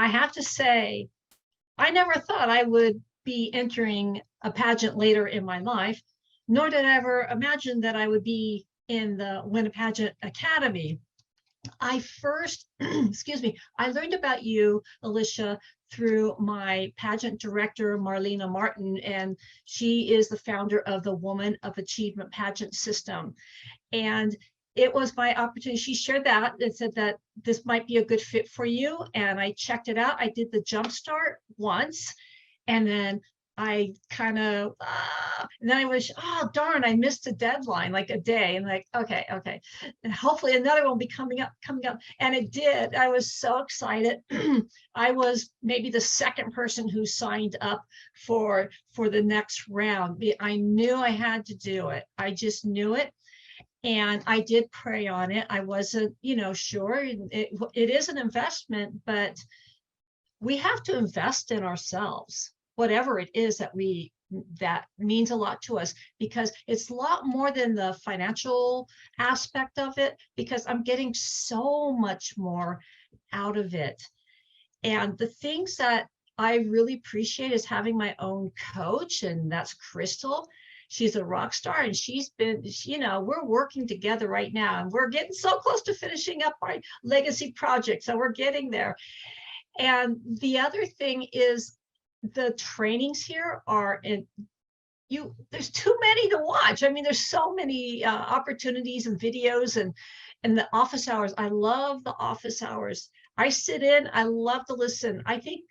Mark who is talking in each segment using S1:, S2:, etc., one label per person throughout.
S1: I have to say, I never thought I would be entering a pageant later in my life, nor did I ever imagine that I would be in the Win a Pageant Academy. I first, excuse me, I learned about you, Alycia, through my pageant director, Marlena Martin, and she is the founder of the Woman of Achievement pageant system. And it was my opportunity. She shared that and said that this might be a good fit for you. And I checked it out. I did the jumpstart once, and then I kind of, and then I was, oh, darn, I missed the deadline, like a day. And like, okay. And hopefully another one will be coming up. And it did. I was so excited. I was maybe the second person who signed up for the next round. I knew I had to do it. I just knew it. And I did pray on it. I wasn't, sure. It is an investment, but we have to invest in ourselves, whatever it is that means a lot to us, because it's a lot more than the financial aspect of it, because I'm getting so much more out of it. And the things that I really appreciate is having my own coach, and that's Crystal. She's a rock star, and she's been, we're working together right now, and we're getting so close to finishing up our legacy project. So we're getting there. And the other thing is the trainings here are there's too many to watch. I mean, there's so many opportunities and videos, and the office hours. I love the office hours. I sit in, I love to listen. I think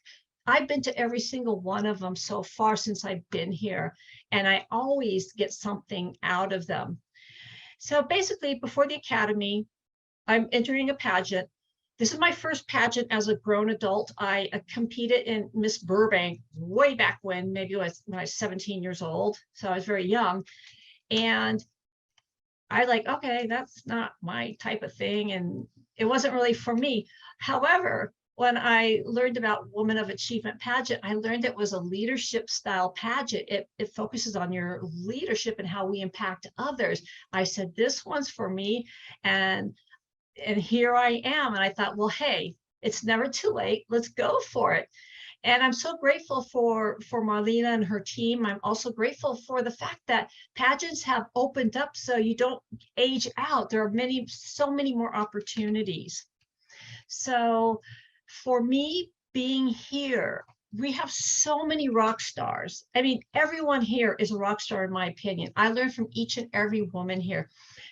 S1: I've been to every single one of them so far since I've been here, and I always get something out of them. So basically, before the academy, I'm entering a pageant. This is my first pageant as a grown adult. I competed in Miss Burbank way back when, maybe when I was 17 years old. So I was very young. And I okay, that's not my type of thing. And it wasn't really for me. However, when I learned about Woman of Achievement pageant, I learned it was a leadership style pageant. It focuses on your leadership and how we impact others. I said, this one's for me. And here I am. And I thought, well, hey, it's never too late. Let's go for it. And I'm so grateful for Marlena and her team. I'm also grateful for the fact that pageants have opened up so you don't age out. There are so many more opportunities. So for me being here, we have so many rock stars. I mean, everyone here is a rock star, in my opinion. I learned from each and every woman here.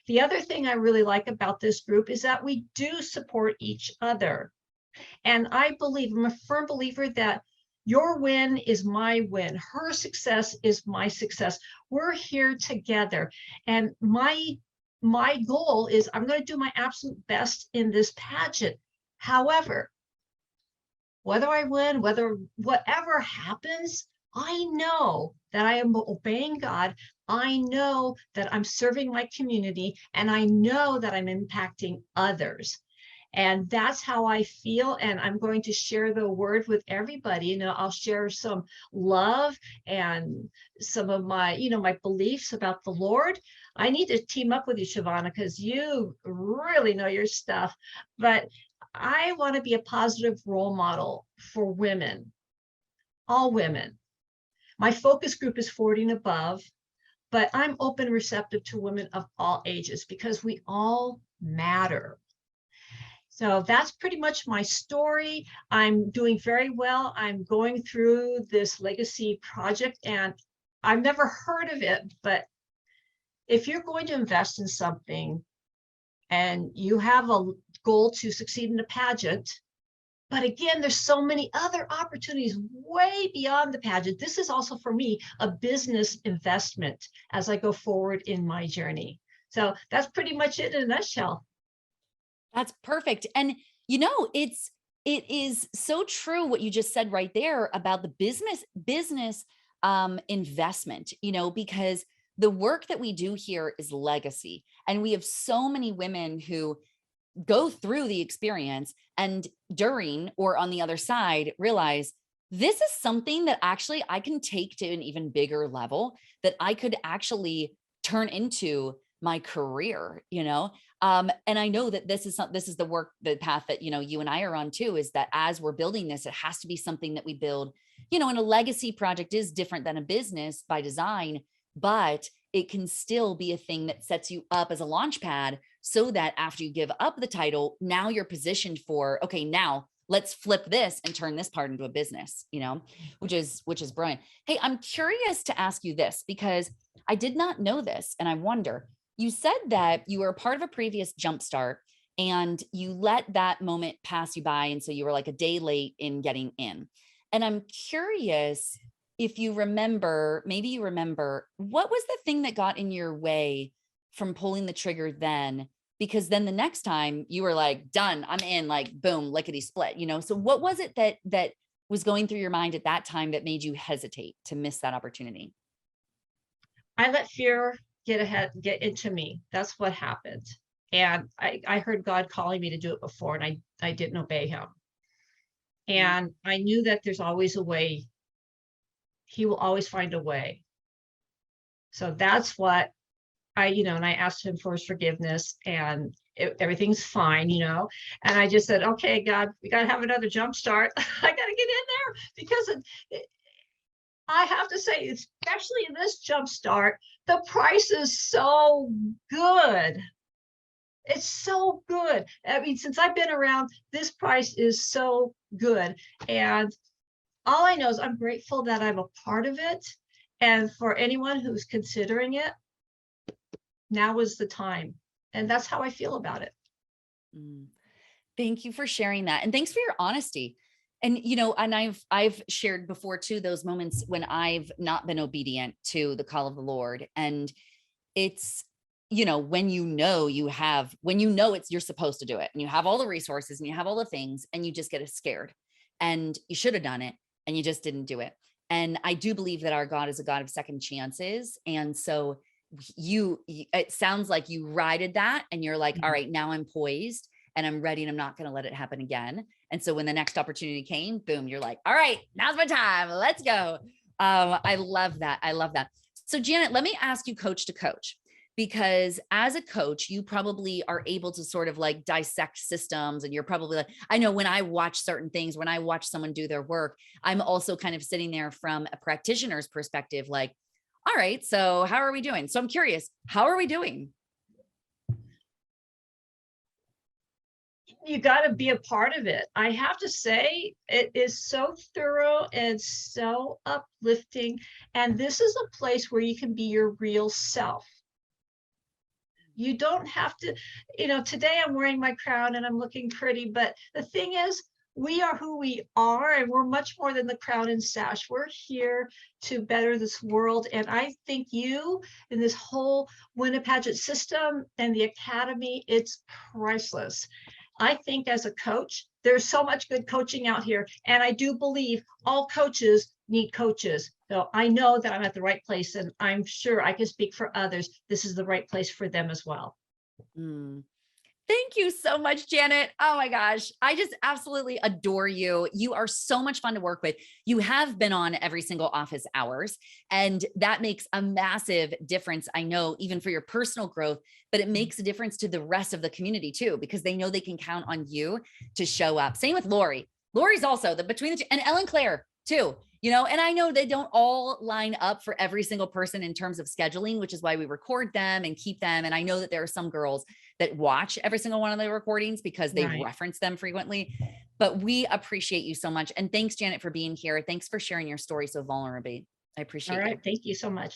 S1: The other thing I really like about this group is that we do support each other. And I'm a firm believer that your win is my win. Her success is my success. We're here together. And my goal is I'm going to do my absolute best in this pageant. However, whether I win, whatever happens, I know that I am obeying God. I know that I'm serving my community, and I know that I'm impacting others. And that's how I feel. And I'm going to share the word with everybody. I'll share some love and some of my, my beliefs about the Lord. I need to team up with you, Shavana, because you really know your stuff. But I want to be a positive role model for women, all women. My focus group is 40 and above, but I'm open and receptive to women of all ages because we all matter. So that's pretty much my story. I'm doing very well. I'm going through this legacy project, and I've never heard of it, but if you're going to invest in something and you have a goal to succeed in a pageant, but again, there's so many other opportunities way beyond the pageant. This is also, for me, a business investment as I go forward in my journey. So that's pretty much it in a nutshell.
S2: That's perfect. And it is so true what you just said right there about the business investment, because the work that we do here is legacy. And we have so many women who go through the experience and during or on the other side realize this is something that actually I can take to an even bigger level, that I could actually turn into my career. And I know that this is the work, the path that, you and I are on too, is that as we're building this, it has to be something that we build, and a legacy project is different than a business by design, but it can still be a thing that sets you up as a launch pad so that after you give up the title, now you're positioned for, okay, now let's flip this and turn this part into a business, which is brilliant. Hey, I'm curious to ask you this because I did not know this. And I wonder, you said that you were a part of a previous jumpstart and you let that moment pass you by. And so you were like a day late in getting in. And I'm curious if you remember, maybe you remember, what was the thing that got in your way from pulling the trigger then? Because then the next time you were like, done, I'm in, like, boom, lickety split, So what was it that was going through your mind at that time that made you hesitate to miss that opportunity?
S1: I let fear get into me. That's what happened. And I heard God calling me to do it before, and I didn't obey him. And I knew that there's always a way. He will always find a way. So that's what and I asked him for his forgiveness, and everything's fine, and I just said, okay, God, we got to have another jump start. I got to get in there because I have to say, especially in this jump start, the price is so good. It's so good. I mean, since I've been around, this price is so good. And all I know is I'm grateful that I'm a part of it. And for anyone who's considering it, now is the time. And that's how I feel about it.
S2: Thank you for sharing that. And thanks for your honesty. And, and I've shared before too, those moments when I've not been obedient to the call of the Lord. And it's, when you're supposed to do it and you have all the resources and you have all the things and you just get scared and you should have done it and you just didn't do it. And I do believe that our God is a God of second chances. And so it sounds like you righted that and you're like, all right, now I'm poised and I'm ready and I'm not going to let it happen again. And so when the next opportunity came, boom, you're like, all right, now's my time. Let's go. I love that. I love that. So Janet, let me ask you coach to coach, because as a coach, you probably are able to sort of like dissect systems. And you're probably like, I know when I watch certain things, when I watch someone do their work, I'm also kind of sitting there from a practitioner's perspective, like, all right, so how are we doing? So I'm curious, how are we doing?
S1: You got to be a part of it. I have to say, it is so thorough and so uplifting. And this is a place where you can be your real self. You don't have to, today I'm wearing my crown and I'm looking pretty, but the thing is, we are who we are, and we're much more than the crown and sash. We're here to better this world. And I think you, in this whole Win a Pageant system and the Academy, it's priceless. I think as a coach, there's so much good coaching out here. And I do believe all coaches need coaches. So I know that I'm at the right place, and I'm sure I can speak for others. This is the right place for them as well.
S2: Thank you so much, Janet. Oh my gosh. I just absolutely adore you. You are so much fun to work with. You have been on every single office hours, and that makes a massive difference. I know, even for your personal growth, but it makes a difference to the rest of the community too, because they know they can count on you to show up. Same with Lori. Lori's also between the two, and Ellen Claire too. And I know they don't all line up for every single person in terms of scheduling, which is why we record them and keep them. And I know that there are some girls that watch every single one of the recordings because they reference them frequently, but we appreciate you so much. And thanks, Janet, for being here. Thanks for sharing your story so vulnerably. I appreciate it.
S1: All right. Thank you so much.